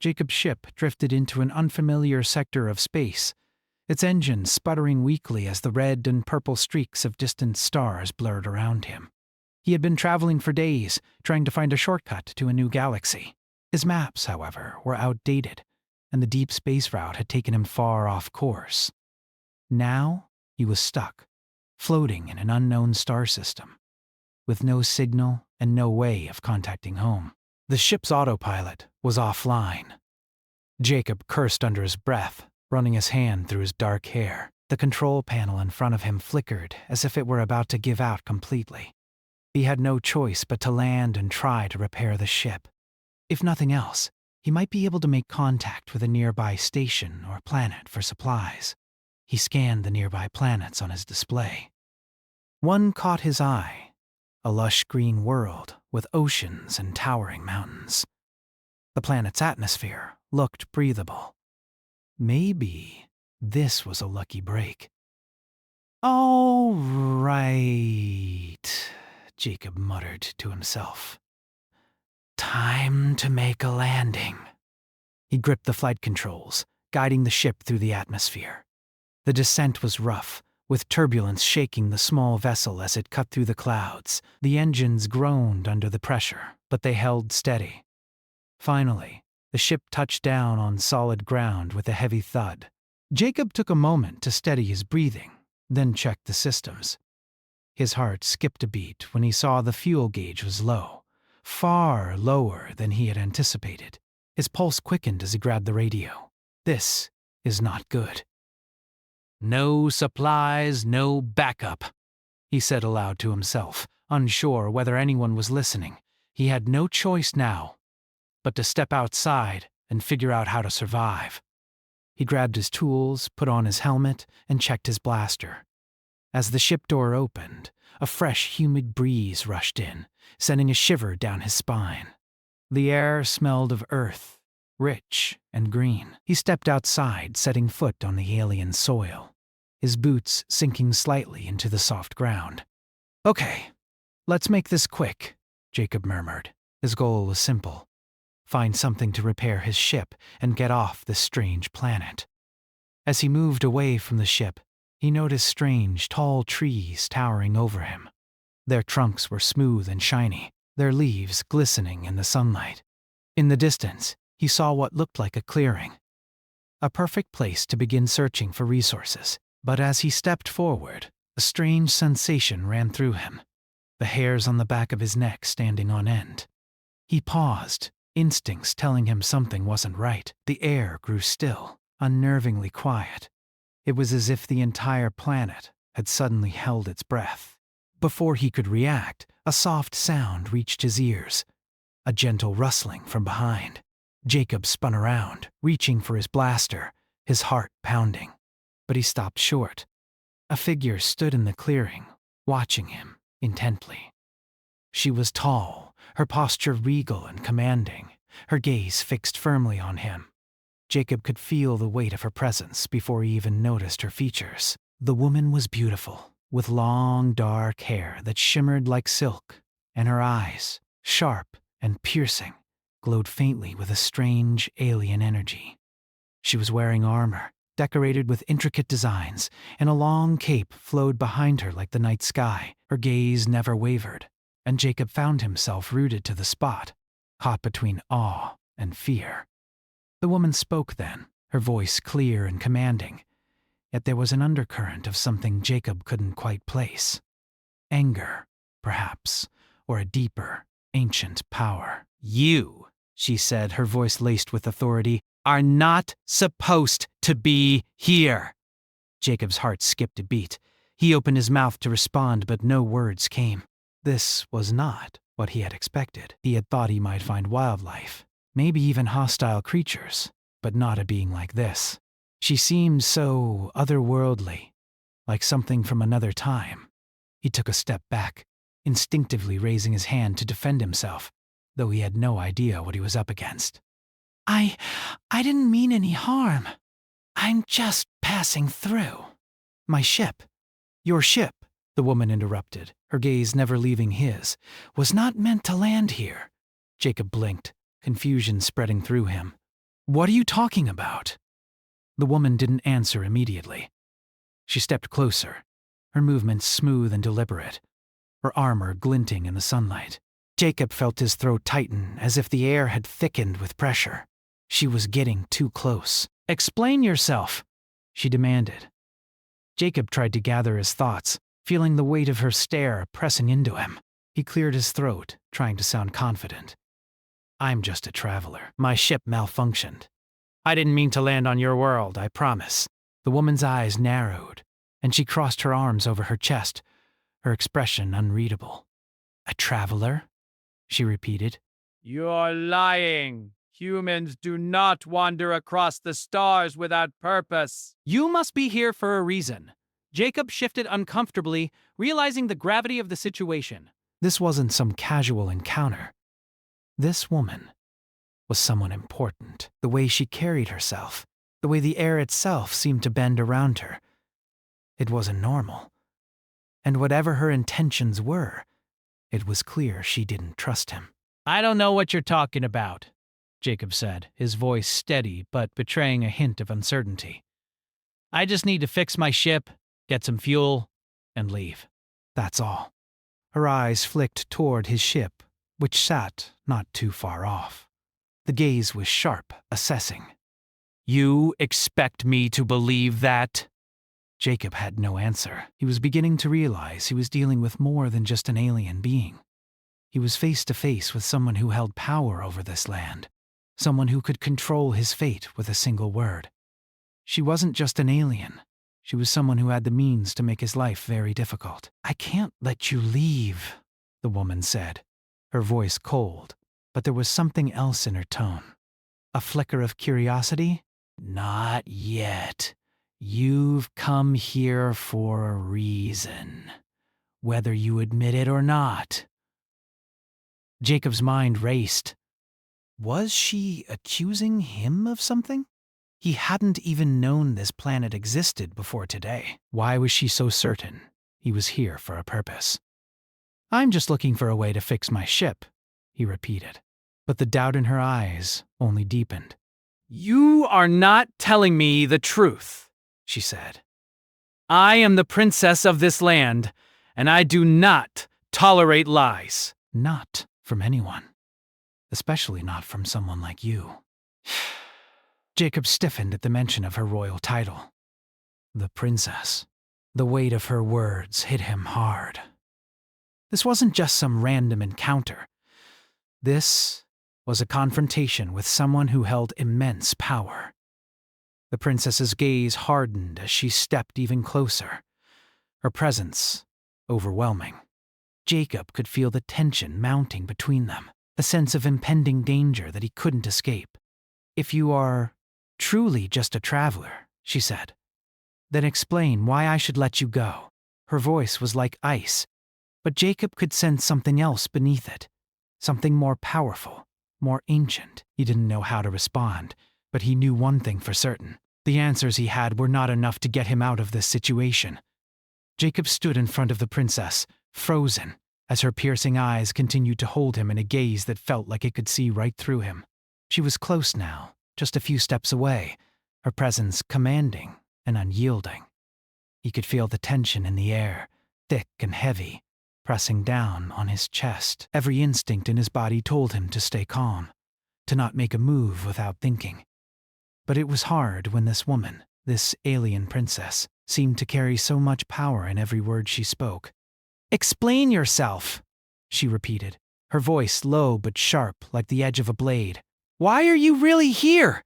Jacob's ship drifted into an unfamiliar sector of space, its engine sputtering weakly as the red and purple streaks of distant stars blurred around him. He had been traveling for days, trying to find a shortcut to a new galaxy. His maps, however, were outdated, and the deep space route had taken him far off course. Now he was stuck, floating in an unknown star system, with no signal and no way of contacting home. The ship's autopilot was offline. Jacob cursed under his breath, running his hand through his dark hair. The control panel in front of him flickered as if it were about to give out completely. He had no choice but to land and try to repair the ship. If nothing else, he might be able to make contact with a nearby station or planet for supplies. He scanned the nearby planets on his display. One caught his eye, a lush green world with oceans and towering mountains. The planet's atmosphere looked breathable. Maybe this was a lucky break. "All right," Jacob muttered to himself. "Time to make a landing." He gripped the flight controls, guiding the ship through the atmosphere. The descent was rough, with turbulence shaking the small vessel as it cut through the clouds. The engines groaned under the pressure, but they held steady. Finally, the ship touched down on solid ground with a heavy thud. Jacob took a moment to steady his breathing, then checked the systems. His heart skipped a beat when he saw the fuel gauge was low, far lower than he had anticipated. His pulse quickened as he grabbed the radio. This is not good. "No supplies, no backup," he said aloud to himself, unsure whether anyone was listening. He had no choice now but to step outside and figure out how to survive. He grabbed his tools, put on his helmet, and checked his blaster. As the ship door opened, a fresh, humid breeze rushed in, sending a shiver down his spine. The air smelled of earth, rich and green. He stepped outside, setting foot on the alien soil, his boots sinking slightly into the soft ground. "Okay, let's make this quick," Jacob murmured. His goal was simple: find something to repair his ship and get off this strange planet. As he moved away from the ship, he noticed strange, tall trees towering over him. Their trunks were smooth and shiny, their leaves glistening in the sunlight. In the distance, he saw what looked like a clearing, a perfect place to begin searching for resources. But as he stepped forward, a strange sensation ran through him, the hairs on the back of his neck standing on end. He paused, instincts telling him something wasn't right. The air grew still, unnervingly quiet. It was as if the entire planet had suddenly held its breath. Before he could react, a soft sound reached his ears, a gentle rustling from behind. Jacob spun around, reaching for his blaster, his heart pounding. But he stopped short. A figure stood in the clearing, watching him intently. She was tall, her posture regal and commanding, her gaze fixed firmly on him. Jacob could feel the weight of her presence before he even noticed her features. The woman was beautiful, with long, dark hair that shimmered like silk, and her eyes, sharp and piercing, glowed faintly with a strange, alien energy. She was wearing armor, decorated with intricate designs, and a long cape flowed behind her like the night sky. Her gaze never wavered, and Jacob found himself rooted to the spot, caught between awe and fear. The woman spoke then, her voice clear and commanding, yet there was an undercurrent of something Jacob couldn't quite place. Anger, perhaps, or a deeper, ancient power. "You," she said, her voice laced with authority, "are not supposed to be here." Jacob's heart skipped a beat. He opened his mouth to respond, but no words came. This was not what he had expected. He had thought he might find wildlife, maybe even hostile creatures, but not a being like this. She seemed so otherworldly, like something from another time. He took a step back, instinctively raising his hand to defend himself, though he had no idea what he was up against. I didn't mean any harm. I'm just passing through." "My ship, your ship," the woman interrupted, her gaze never leaving his, "was not meant to land here." Jacob blinked, confusion spreading through him. What are you talking about? The woman didn't answer immediately. She stepped closer, her movements smooth and deliberate, her armor glinting in the sunlight. Jacob felt his throat tighten as if the air had thickened with pressure. She was getting too close. Explain yourself, she demanded. Jacob tried to gather his thoughts, feeling the weight of her stare pressing into him. He cleared his throat, trying to sound confident. I'm just a traveler. My ship malfunctioned. I didn't mean to land on your world, I promise. The woman's eyes narrowed, and she crossed her arms over her chest, her expression unreadable. A traveler? She repeated. You're lying. Humans do not wander across the stars without purpose. You must be here for a reason. Jacob shifted uncomfortably, realizing the gravity of the situation. This wasn't some casual encounter. This woman was someone important. The way she carried herself, the way the air itself seemed to bend around her. It wasn't normal. And whatever her intentions were, it was clear she didn't trust him. I don't know what you're talking about, Jacob said, his voice steady but betraying a hint of uncertainty. I just need to fix my ship, get some fuel, and leave. That's all. Her eyes flicked toward his ship, which sat not too far off. The gaze was sharp, assessing. You expect me to believe that? Jacob had no answer. He was beginning to realize he was dealing with more than just an alien being. He was face to face with someone who held power over this land, someone who could control his fate with a single word. She wasn't just an alien. She was someone who had the means to make his life very difficult. I can't let you leave, the woman said, her voice cold, but there was something else in her tone. A flicker of curiosity? Not yet. You've come here for a reason, whether you admit it or not. Jacob's mind raced. Was she accusing him of something? He hadn't even known this planet existed before today. Why was she so certain he was here for a purpose? I'm just looking for a way to fix my ship, he repeated. But the doubt in her eyes only deepened. You are not telling me the truth, she said. I am the princess of this land, and I do not tolerate lies. Not from anyone. Especially not from someone like you. Jacob stiffened at the mention of her royal title. The princess. The weight of her words hit him hard. This wasn't just some random encounter. This was a confrontation with someone who held immense power. The princess's gaze hardened as she stepped even closer, her presence overwhelming. Jacob could feel the tension mounting between them, a sense of impending danger that he couldn't escape. If you are truly just a traveler, she said, then explain why I should let you go. Her voice was like ice, but Jacob could sense something else beneath it, something more powerful, more ancient. He didn't know how to respond, but he knew one thing for certain. The answers he had were not enough to get him out of this situation. Jacob stood in front of the princess, frozen, as her piercing eyes continued to hold him in a gaze that felt like it could see right through him. She was close now, just a few steps away, her presence commanding and unyielding. He could feel the tension in the air, thick and heavy, pressing down on his chest. Every instinct in his body told him to stay calm, to not make a move without thinking. But it was hard when this woman, this alien princess, seemed to carry so much power in every word she spoke. Explain yourself, she repeated, her voice low but sharp like the edge of a blade. Why are you really here?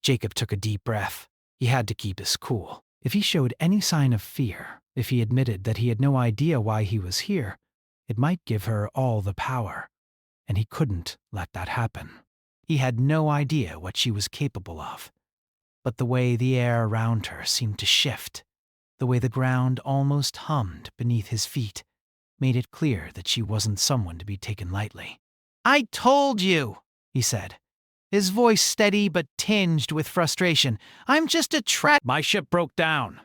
Jacob took a deep breath. He had to keep his cool. If he showed any sign of fear, if he admitted that he had no idea why he was here, it might give her all the power, and he couldn't let that happen. He had no idea what she was capable of. But the way the air around her seemed to shift, the way the ground almost hummed beneath his feet, made it clear that she wasn't someone to be taken lightly. I told you, he said, his voice steady but tinged with frustration. I'm just a My ship broke down.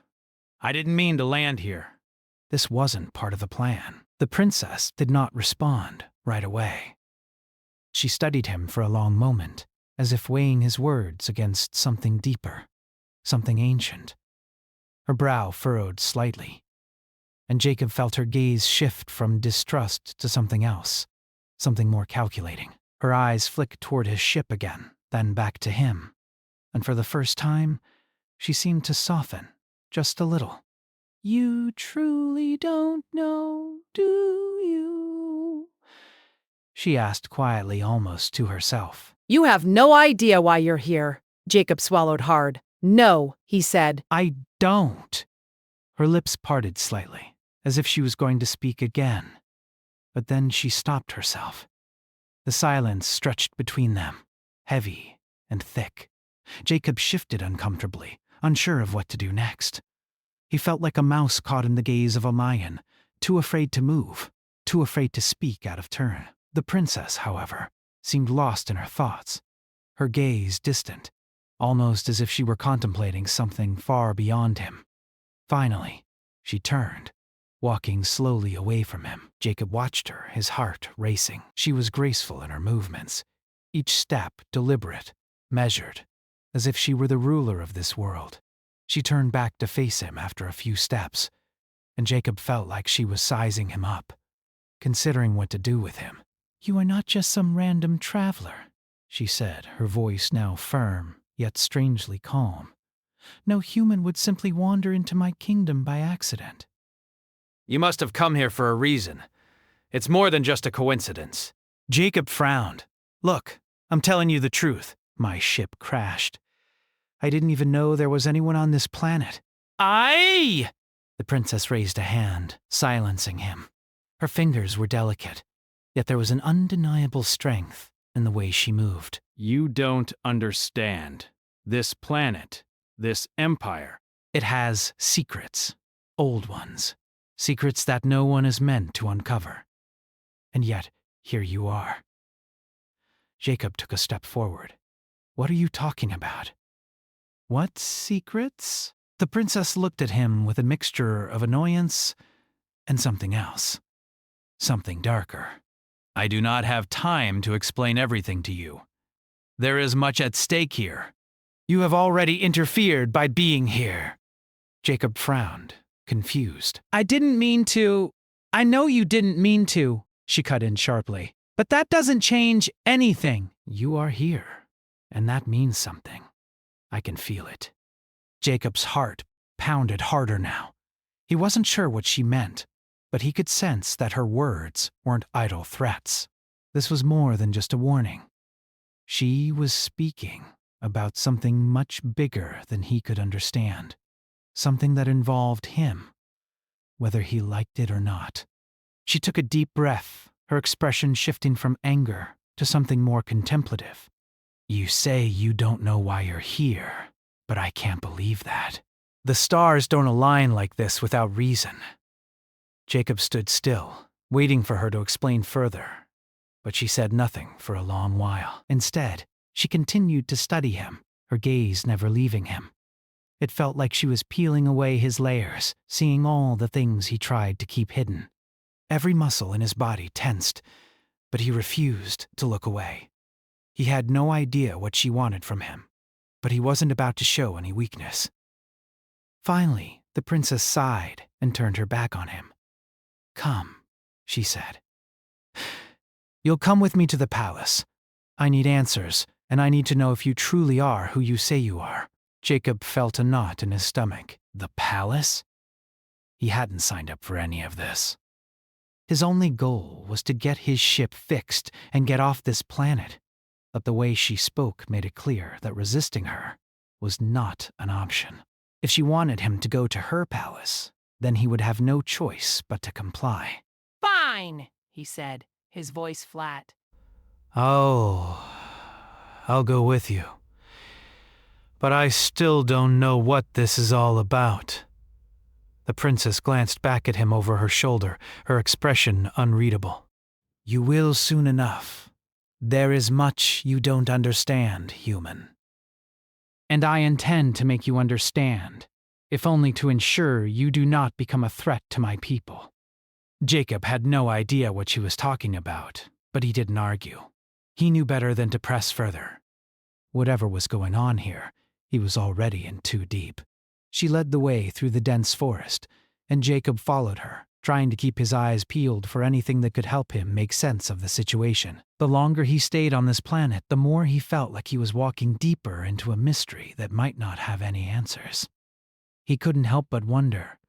I didn't mean to land here. This wasn't part of the plan. The princess did not respond right away. She studied him for a long moment, as if weighing his words against something deeper, something ancient. Her brow furrowed slightly, and Jacob felt her gaze shift from distrust to something else, something more calculating. Her eyes flicked toward his ship again, then back to him, and for the first time, she seemed to soften, just a little. "You truly don't know, do you?" she asked quietly, almost to herself. "You have no idea why you're here." Jacob swallowed hard. "No," he said. "I don't." Her lips parted slightly, as if she was going to speak again. But then she stopped herself. The silence stretched between them, heavy and thick. Jacob shifted uncomfortably, unsure of what to do next. He felt like a mouse caught in the gaze of a lion, too afraid to move, too afraid to speak out of turn. The princess, however, seemed lost in her thoughts, her gaze distant, almost as if she were contemplating something far beyond him. Finally, she turned, walking slowly away from him. Jacob watched her, his heart racing. She was graceful in her movements, each step deliberate, measured, as if she were the ruler of this world. She turned back to face him after a few steps, and Jacob felt like she was sizing him up, considering what to do with him. "You are not just some random traveler," she said, her voice now firm, yet strangely calm. "No human would simply wander into my kingdom by accident." You must have come here for a reason. It's more than just a coincidence. Jacob frowned. "Look, I'm telling you the truth. My ship crashed. I didn't even know there was anyone on this planet." "Aye!" The princess raised a hand, silencing him. Her fingers were delicate, yet there was an undeniable strength in the way she moved. You don't understand. This planet, this empire. It has secrets, old ones, secrets that no one is meant to uncover. And yet, here you are. Jacob took a step forward. "What are you talking about?" "What secrets?" The princess looked at him with a mixture of annoyance and something else. Something darker. I do not have time to explain everything to you. There is much at stake here. "You have already interfered by being here." Jacob frowned, confused. "I didn't mean to." "I know you didn't mean to," she cut in sharply. "But that doesn't change anything." "You are here, and that means something. I can feel it." Jacob's heart pounded harder now. He wasn't sure what she meant, but he could sense that her words weren't idle threats. This was more than just a warning. She was speaking about something much bigger than he could understand, something that involved him, whether he liked it or not. She took a deep breath, her expression shifting from anger to something more contemplative. "You say you don't know why you're here, but I can't believe that. The stars don't align like this without reason." Jacob stood still, waiting for her to explain further, but she said nothing for a long while. Instead, she continued to study him, her gaze never leaving him. It felt like she was peeling away his layers, seeing all the things he tried to keep hidden. Every muscle in his body tensed, but he refused to look away. He had no idea what she wanted from him, but he wasn't about to show any weakness. Finally, the princess sighed and turned her back on him. "Come," she said. "You'll come with me to the palace. I need answers, and I need to know if you truly are who you say you are." Jacob felt a knot in his stomach. The palace? He hadn't signed up for any of this. His only goal was to get his ship fixed and get off this planet, but the way she spoke made it clear that resisting her was not an option. If she wanted him to go to her palace, then he would have no choice but to comply. "Fine," he said, his voice flat. "Oh, I'll go with you. But I still don't know what this is all about." The princess glanced back at him over her shoulder, her expression unreadable. "You will soon enough. There is much you don't understand, human. And I intend to make you understand, if only to ensure you do not become a threat to my people." Jacob had no idea what she was talking about, but he didn't argue. He knew better than to press further. Whatever was going on here, he was already in too deep. She led the way through the dense forest, and Jacob followed her, trying to keep his eyes peeled for anything that could help him make sense of the situation. The longer he stayed on this planet, the more he felt like he was walking deeper into a mystery that might not have any answers. He couldn't help but wonder,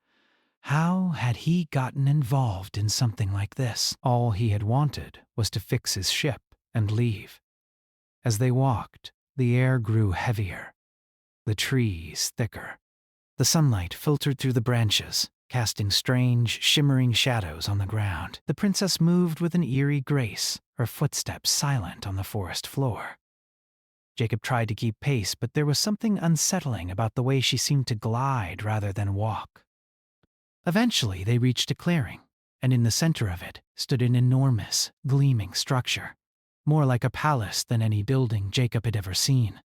how had he gotten involved in something like this? All he had wanted was to fix his ship and leave. As they walked, the air grew heavier, the trees thicker. The sunlight filtered through the branches, casting strange, shimmering shadows on the ground. The princess moved with an eerie grace, her footsteps silent on the forest floor. Jacob tried to keep pace, but there was something unsettling about the way she seemed to glide rather than walk. Eventually, they reached a clearing, and in the center of it stood an enormous, gleaming structure, more like a palace than any building Jacob had ever seen.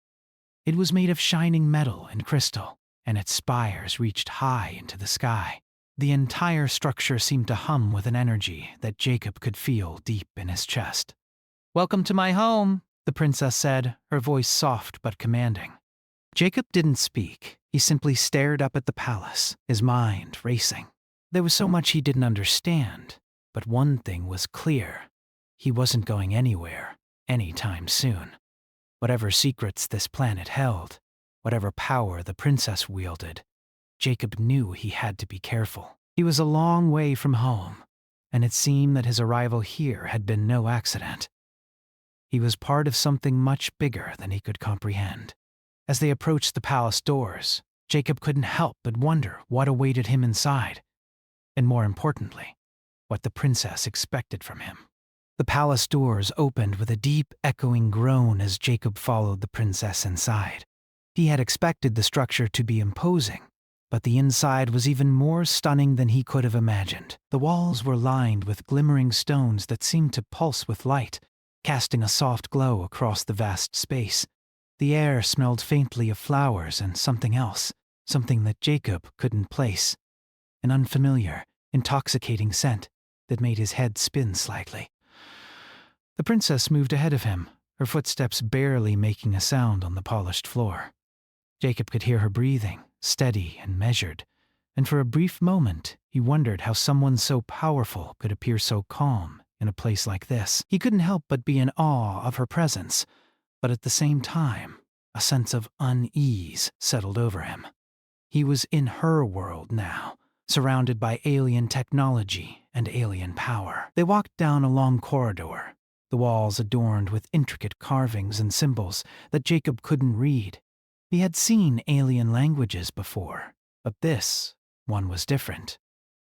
It was made of shining metal and crystal, and its spires reached high into the sky. The entire structure seemed to hum with an energy that Jacob could feel deep in his chest. "Welcome to my home," the princess said, her voice soft but commanding. Jacob didn't speak. He simply stared up at the palace, his mind racing. There was so much he didn't understand, but one thing was clear. He wasn't going anywhere, anytime soon. Whatever secrets this planet held, whatever power the princess wielded, Jacob knew he had to be careful. He was a long way from home, and it seemed that his arrival here had been no accident. He was part of something much bigger than he could comprehend. As they approached the palace doors, Jacob couldn't help but wonder what awaited him inside, and more importantly, what the princess expected from him. The palace doors opened with a deep, echoing groan as Jacob followed the princess inside. He had expected the structure to be imposing, but the inside was even more stunning than he could have imagined. The walls were lined with glimmering stones that seemed to pulse with light, casting a soft glow across the vast space. The air smelled faintly of flowers and something else, something that Jacob couldn't place. An unfamiliar, intoxicating scent that made his head spin slightly. The princess moved ahead of him, her footsteps barely making a sound on the polished floor. Jacob could hear her breathing, steady and measured, and for a brief moment he wondered how someone so powerful could appear so calm in a place like this. He couldn't help but be in awe of her presence, but at the same time, a sense of unease settled over him. He was in her world now, surrounded by alien technology and alien power. They walked down a long corridor, the walls adorned with intricate carvings and symbols that Jacob couldn't read. He had seen alien languages before, but this one was different.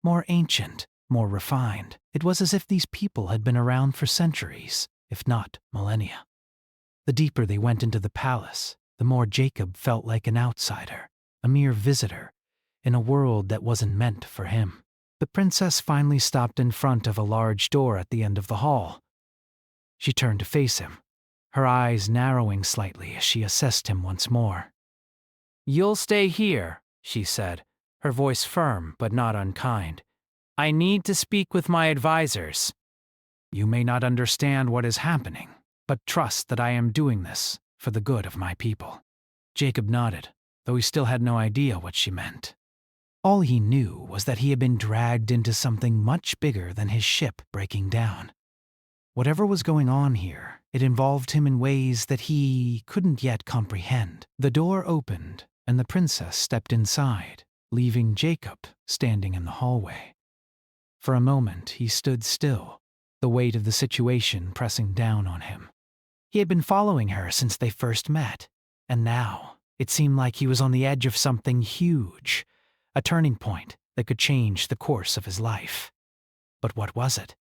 More ancient, more refined. It was as if these people had been around for centuries, if not millennia. The deeper they went into the palace, the more Jacob felt like an outsider, a mere visitor, in a world that wasn't meant for him. The princess finally stopped in front of a large door at the end of the hall. She turned to face him, her eyes narrowing slightly as she assessed him once more. "You'll stay here," she said, her voice firm but not unkind. "I need to speak with my advisors. You may not understand what is happening, but trust that I am doing this for the good of my people." Jacob nodded, though he still had no idea what she meant. All he knew was that he had been dragged into something much bigger than his ship breaking down. Whatever was going on here, it involved him in ways that he couldn't yet comprehend. The door opened, and the princess stepped inside, leaving Jacob standing in the hallway. For a moment, he stood still, the weight of the situation pressing down on him. He had been following her since they first met, and now it seemed like he was on the edge of something huge, a turning point that could change the course of his life. But what was it?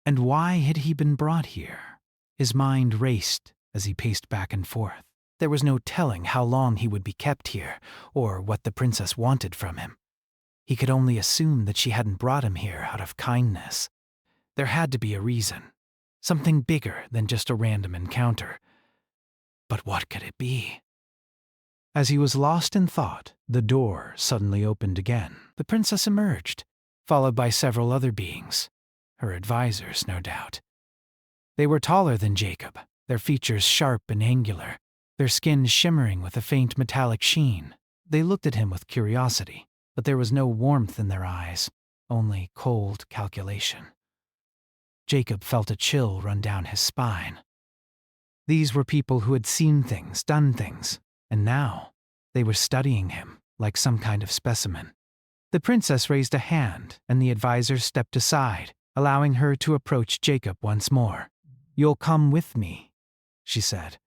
And why had he been brought here? His mind raced as he paced back and forth. There was no telling how long he would be kept here, or what the princess wanted from him. He could only assume that she hadn't brought him here out of kindness. There had to be a reason, something bigger than just a random encounter. But what could it be? As he was lost in thought, the door suddenly opened again. The princess emerged, followed by several other beings, her advisors, no doubt. They were taller than Jacob, their features sharp and angular, their skin shimmering with a faint metallic sheen. They looked at him with curiosity, but there was no warmth in their eyes, only cold calculation. Jacob felt a chill run down his spine. These were people who had seen things, done things, and now they were studying him like some kind of specimen. The princess raised a hand, and the advisor stepped aside, allowing her to approach Jacob once more. "You'll come with me," she said,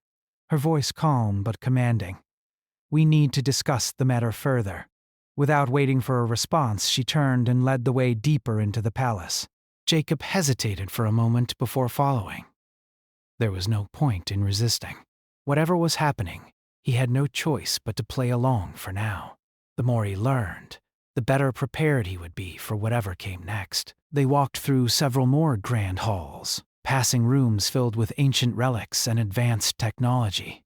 her voice calm but commanding. "We need to discuss the matter further." Without waiting for a response, she turned and led the way deeper into the palace. Jacob hesitated for a moment before following. There was no point in resisting. Whatever was happening, he had no choice but to play along for now. The more he learned, the better prepared he would be for whatever came next. They walked through several more grand halls, passing rooms filled with ancient relics and advanced technology.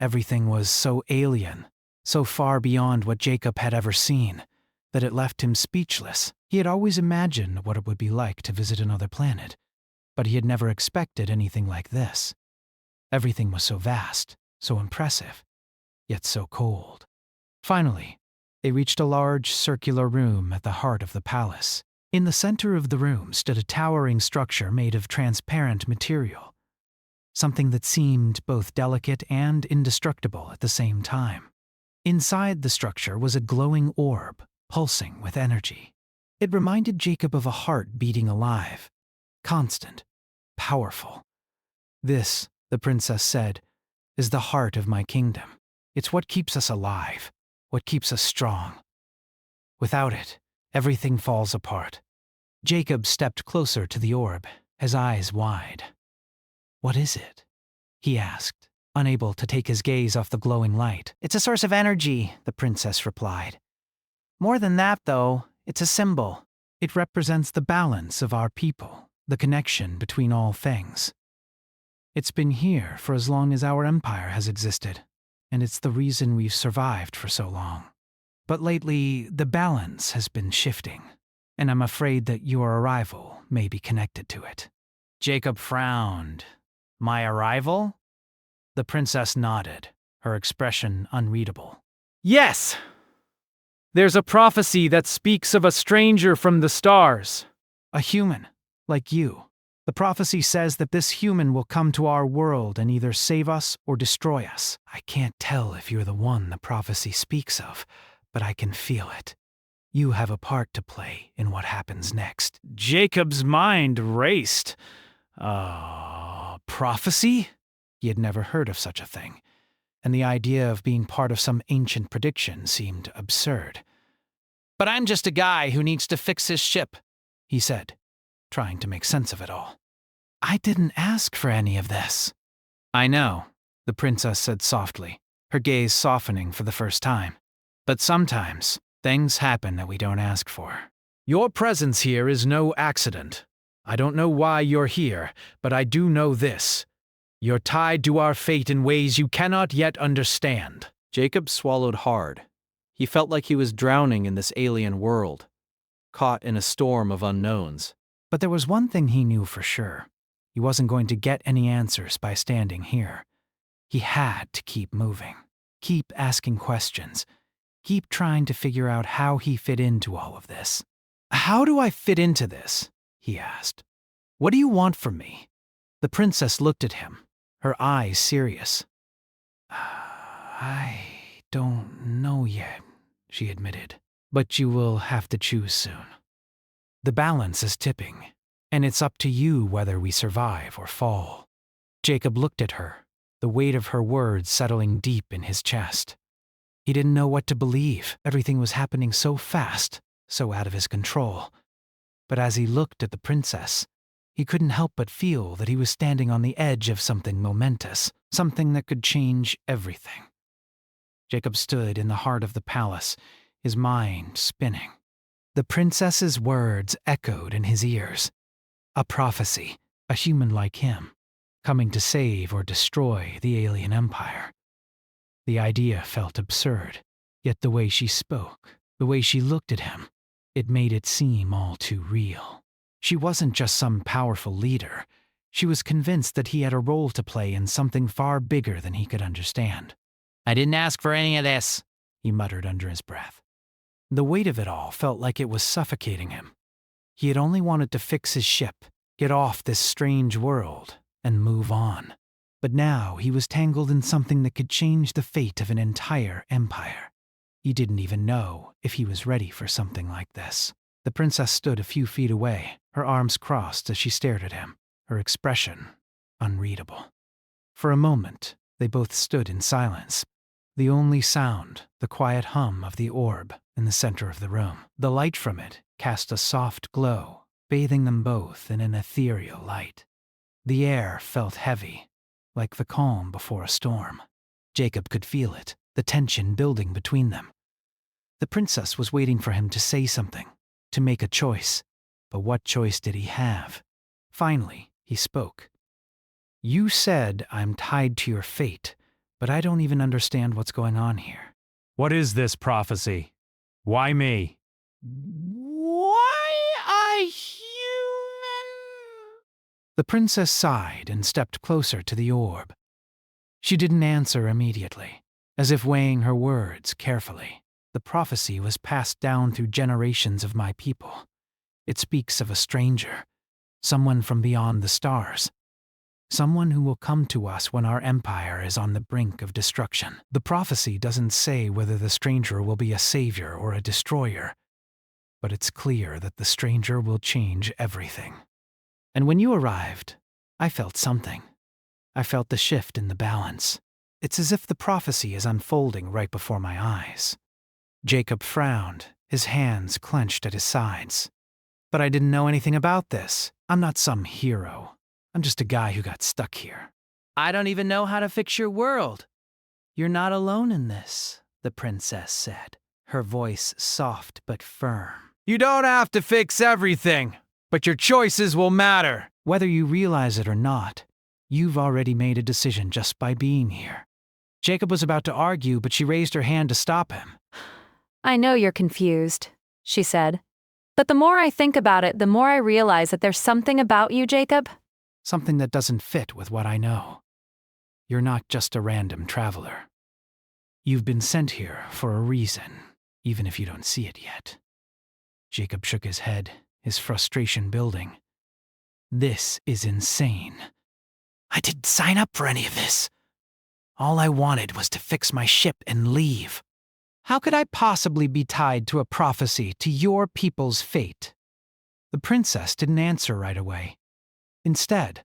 Everything was so alien, so far beyond what Jacob had ever seen, that it left him speechless. He had always imagined what it would be like to visit another planet, but he had never expected anything like this. Everything was so vast, so impressive, yet so cold. Finally, they reached a large circular room at the heart of the palace. In the center of the room stood a towering structure made of transparent material, something that seemed both delicate and indestructible at the same time. Inside the structure was a glowing orb, pulsing with energy. It reminded Jacob of a heart beating alive, constant, powerful. "This," the princess said, "is the heart of my kingdom. It's what keeps us alive, what keeps us strong. Without it, everything falls apart." Jacob stepped closer to the orb, his eyes wide. "What is it?" he asked, unable to take his gaze off the glowing light. "It's a source of energy," the princess replied. "More than that, though, it's a symbol. It represents the balance of our people, the connection between all things. It's been here for as long as our empire has existed, and it's the reason we've survived for so long. But lately, the balance has been shifting, and I'm afraid that your arrival may be connected to it." Jacob frowned. "My arrival?" The princess nodded, her expression unreadable. Yes! There's a prophecy that speaks of a stranger from the stars. "A human, like you. The prophecy says that this human will come to our world and either save us or destroy us. I can't tell if you're the one the prophecy speaks of, but I can feel it. You have a part to play in what happens next." Jacob's mind raced. Prophecy? He had never heard of such a thing, and the idea of being part of some ancient prediction seemed absurd. "But I'm just a guy who needs to fix his ship," he said, trying to make sense of it all. "I didn't ask for any of this." "I know," the princess said softly, her gaze softening for the first time. "But sometimes, things happen that we don't ask for. Your presence here is no accident. I don't know why you're here, but I do know this. You're tied to our fate in ways you cannot yet understand." Jacob swallowed hard. He felt like he was drowning in this alien world, caught in a storm of unknowns. But there was one thing he knew for sure. He wasn't going to get any answers by standing here. He had to keep moving, keep asking questions, keep trying to figure out how he fit into all of this. "How do I fit into this?" he asked. "What do you want from me?" The princess looked at him, her eyes serious. "I don't know yet," she admitted, "but you will have to choose soon. The balance is tipping, and it's up to you whether we survive or fall." Jacob looked at her, the weight of her words settling deep in his chest. He didn't know what to believe. Everything was happening so fast, so out of his control. But as he looked at the princess, he couldn't help but feel that he was standing on the edge of something momentous, something that could change everything. Jacob stood in the heart of the palace, his mind spinning. The princess's words echoed in his ears. A prophecy, a human like him, coming to save or destroy the alien empire. The idea felt absurd, yet the way she spoke, the way she looked at him, it made it seem all too real. She wasn't just some powerful leader. She was convinced that he had a role to play in something far bigger than he could understand. "I didn't ask for any of this," he muttered under his breath. The weight of it all felt like it was suffocating him. He had only wanted to fix his ship, get off this strange world, and move on. But now he was tangled in something that could change the fate of an entire empire. He didn't even know if he was ready for something like this. The princess stood a few feet away, her arms crossed as she stared at him, her expression unreadable. For a moment, they both stood in silence. The only sound, the quiet hum of the orb in the center of the room. The light from it cast a soft glow, bathing them both in an ethereal light. The air felt heavy, like the calm before a storm. Jacob could feel it, the tension building between them. The princess was waiting for him to say something, to make a choice. But what choice did he have? Finally, he spoke. "You said I'm tied to your fate, but I don't even understand what's going on here." What is this prophecy? Why me? "Why are human?" The princess sighed and stepped closer to the orb. She didn't answer immediately, as if weighing her words carefully. "The prophecy was passed down through generations of my people. It speaks of a stranger, someone from beyond the stars. Someone who will come to us when our empire is on the brink of destruction. The prophecy doesn't say whether the stranger will be a savior or a destroyer, but it's clear that the stranger will change everything. And when you arrived, I felt something. I felt the shift in the balance. It's as if the prophecy is unfolding right before my eyes." Jacob frowned, his hands clenched at his sides. "But I didn't know anything about this. I'm not some hero. I'm just a guy who got stuck here." "I don't even know how to fix your world." "You're not alone in this," the princess said, her voice soft but firm. You don't have to fix everything, but your choices will matter. "Whether you realize it or not, you've already made a decision just by being here." Jacob was about to argue, but she raised her hand to stop him. I know you're confused, she said. But the more I think about it, the more I realize that there's something about you, Jacob. Something that doesn't fit with what I know. You're not just a random traveler. You've been sent here for a reason, even if you don't see it yet. Jacob shook his head, his frustration building. This is insane. I didn't sign up for any of this. All I wanted was to fix my ship and leave. How could I possibly be tied to a prophecy to your people's fate? The princess didn't answer right away. Instead,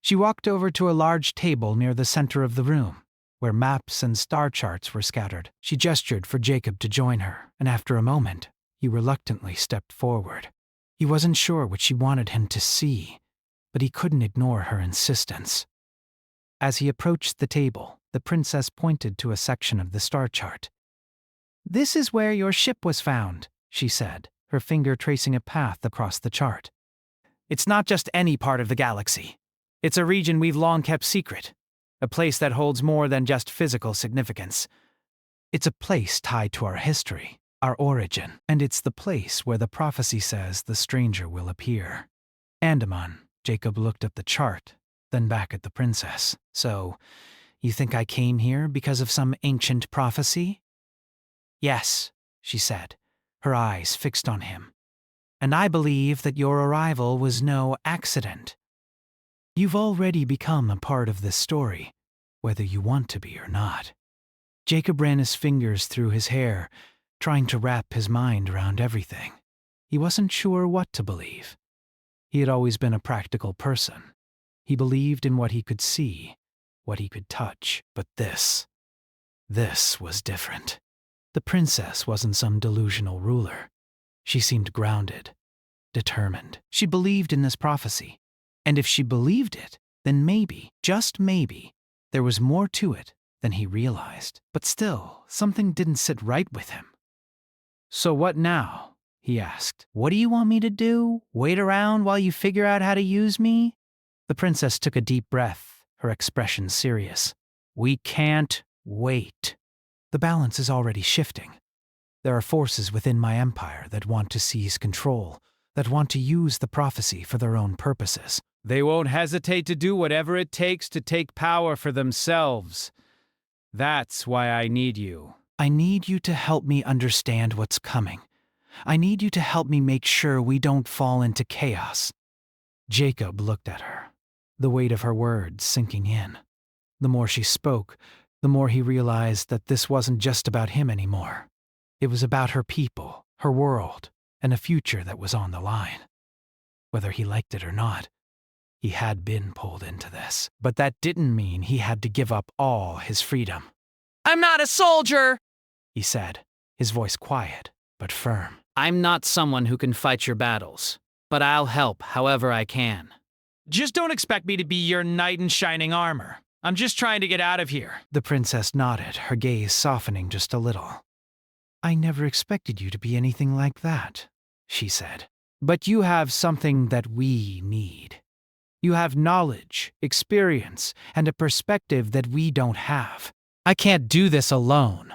she walked over to a large table near the center of the room, where maps and star charts were scattered. She gestured for Jacob to join her, and after a moment, he reluctantly stepped forward. He wasn't sure what she wanted him to see, but he couldn't ignore her insistence. As he approached the table, the princess pointed to a section of the star chart. This is where your ship was found, she said, her finger tracing a path across the chart. It's not just any part of the galaxy. It's a region we've long kept secret, a place that holds more than just physical significance. It's a place tied to our history, our origin, and it's the place where the prophecy says the stranger will appear. Andaman, Jacob looked at the chart, then back at the princess. So, you think I came here because of some ancient prophecy? Yes, she said, her eyes fixed on him. And I believe that your arrival was no accident. You've already become a part of this story, whether you want to be or not. Jacob ran his fingers through his hair, trying to wrap his mind around everything. He wasn't sure what to believe. He had always been a practical person. He believed in what he could see, what he could touch, but this was different. The princess wasn't some delusional ruler. She seemed grounded, determined. She believed in this prophecy. And if she believed it, then maybe, just maybe, there was more to it than he realized. But still, something didn't sit right with him. So what now? He asked. What do you want me to do? Wait around while you figure out how to use me? The princess took a deep breath, her expression serious. We can't wait. The balance is already shifting. There are forces within my empire that want to seize control, that want to use the prophecy for their own purposes. They won't hesitate to do whatever it takes to take power for themselves. That's why I need you. I need you to help me understand what's coming. I need you to help me make sure we don't fall into chaos. Jacob looked at her, the weight of her words sinking in. The more she spoke, the more he realized that this wasn't just about him anymore. It was about her people, her world, and a future that was on the line. Whether he liked it or not, he had been pulled into this. But that didn't mean he had to give up all his freedom. I'm not a soldier, He said, his voice quiet but firm. I'm not someone who can fight your battles, but I'll help however I can. Just don't expect me to be your knight in shining armor. I'm just trying to get out of here. The princess nodded, her gaze softening just a little. I never expected you to be anything like that, she said. But you have something that we need. You have knowledge, experience, and a perspective that we don't have. I can't do this alone.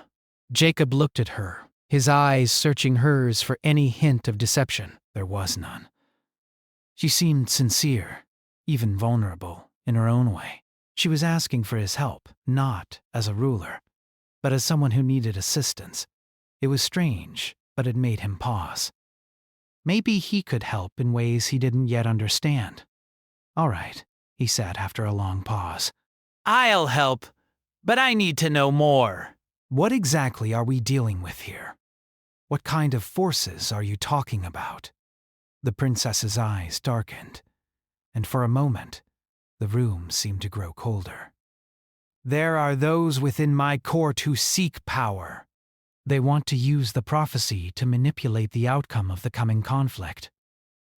Jacob looked at her, his eyes searching hers for any hint of deception. There was none. She seemed sincere, even vulnerable, in her own way. She was asking for his help, not as a ruler, but as someone who needed assistance. It was strange, but it made him pause. Maybe he could help in ways he didn't yet understand. All right, he said after a long pause. I'll help, but I need to know more. What exactly are we dealing with here? What kind of forces are you talking about? The princess's eyes darkened, and for a moment, the room seemed to grow colder. There are those within my court who seek power. They want to use the prophecy to manipulate the outcome of the coming conflict.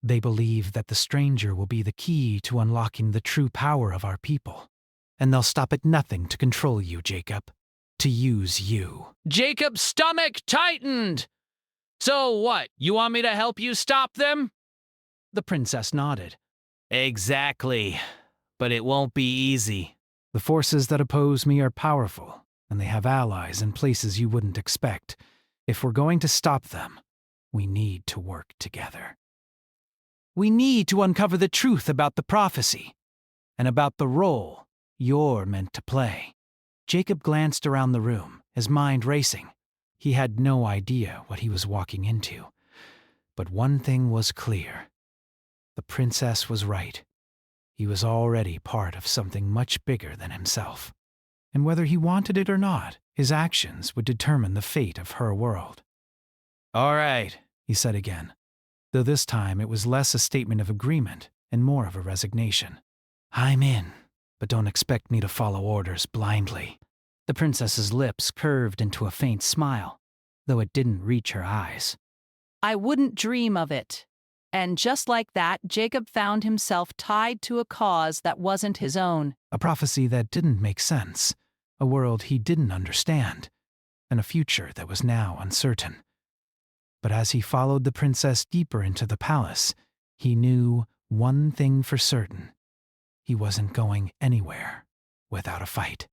They believe that the stranger will be the key to unlocking the true power of our people. And they'll stop at nothing to control you, Jacob. To use you. Jacob's stomach tightened. So what, you want me to help you stop them? The princess nodded. Exactly, but it won't be easy. The forces that oppose me are powerful, and they have allies in places you wouldn't expect. If we're going to stop them, we need to work together. We need to uncover the truth about the prophecy, and about the role you're meant to play. Jacob glanced around the room, his mind racing. He had no idea what he was walking into. But one thing was clear. The princess was right. He was already part of something much bigger than himself. And whether he wanted it or not, his actions would determine the fate of her world. All right, he said again, though this time it was less a statement of agreement and more of a resignation. I'm in, but don't expect me to follow orders blindly. The princess's lips curved into a faint smile, though it didn't reach her eyes. I wouldn't dream of it. And just like that, Jacob found himself tied to a cause that wasn't his own. A prophecy that didn't make sense, a world he didn't understand, and a future that was now uncertain. But as he followed the princess deeper into the palace, he knew one thing for certain. He wasn't going anywhere without a fight.